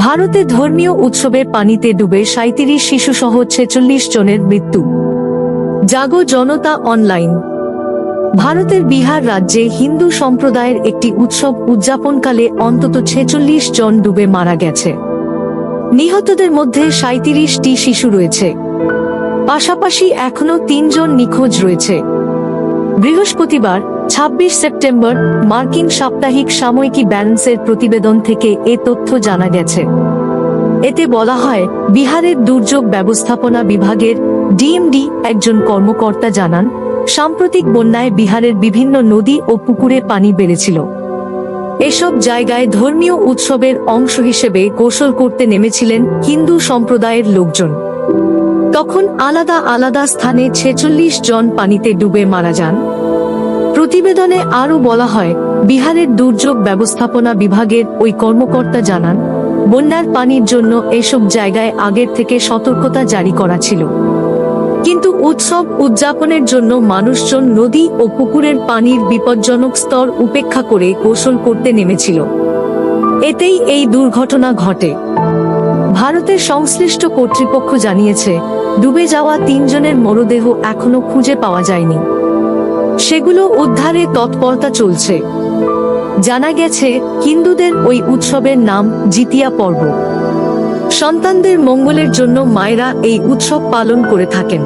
ভারতে ধর্মীয় উৎসবের পানিতে ডুবে ৩৭ শিশুসহ ৪৬ জনের মৃত্যু। জাগো জনতা অনলাইন। ভারতের বিহার রাজ্যে হিন্দু সম্প্রদায়ের একটি উৎসব উদযাপনকালে অন্তত ৪৬ জন ডুবে মারা গেছে। নিহতদের মধ্যে ৩৭টি শিশু রয়েছে। পাশাপাশি এখনও ৩ জন নিখোঁজ রয়েছে। বৃহস্পতিবার ২৬ সেপ্টেম্বর মার্কিন সাপ্তাহিক সাময়িকী ব্যালেন্সের প্রতিবেদন থেকে এ তথ্য জানা গেছে। এতে বলা হয়, বিহারের দুর্যোগ ব্যবস্থাপনা বিভাগের ডিএমডি একজন কর্মকর্তা জানান, সাম্প্রতিক বন্যায় বিহারের বিভিন্ন নদী ও পুকুরে পানি বেড়েছিল। এসব জায়গায় ধর্মীয় উৎসবের অংশ হিসেবে গোসল করতে নেমেছিলেন হিন্দু সম্প্রদায়ের লোকজন। তখন আলাদা আলাদা স্থানে ৪৬ জন পানিতে ডুবে মারা যান। প্রতিবেদনে আরও বলা হয়, বিহারের দুর্যোগ ব্যবস্থাপনা বিভাগের ওই কর্মকর্তা জানান, বন্যার পানির জন্য এসব জায়গায় আগের থেকে সতর্কতা জারি করা ছিল। কিন্তু উৎসব উদযাপনের জন্য মানুষজন নদী ও পুকুরের পানির বিপজ্জনক স্তর উপেক্ষা করে গোসল করতে নেমেছিল। এতেই এই দুর্ঘটনা ঘটে। ভারতের সংশ্লিষ্ট কর্তৃপক্ষ জানিয়েছে, ডুবে যাওয়া ৩ জনের মরদেহ এখনো খুঁজে পাওয়া যায়নি। সেগুলো উদ্ধারে তৎপরতা চলছে। জানা গেছে, হিন্দুদের ওই উৎসবের নাম জিতিয়া পর্ব। সন্তানদের মঙ্গলের জন্য মায়েরা এই উৎসব পালন করে থাকেন।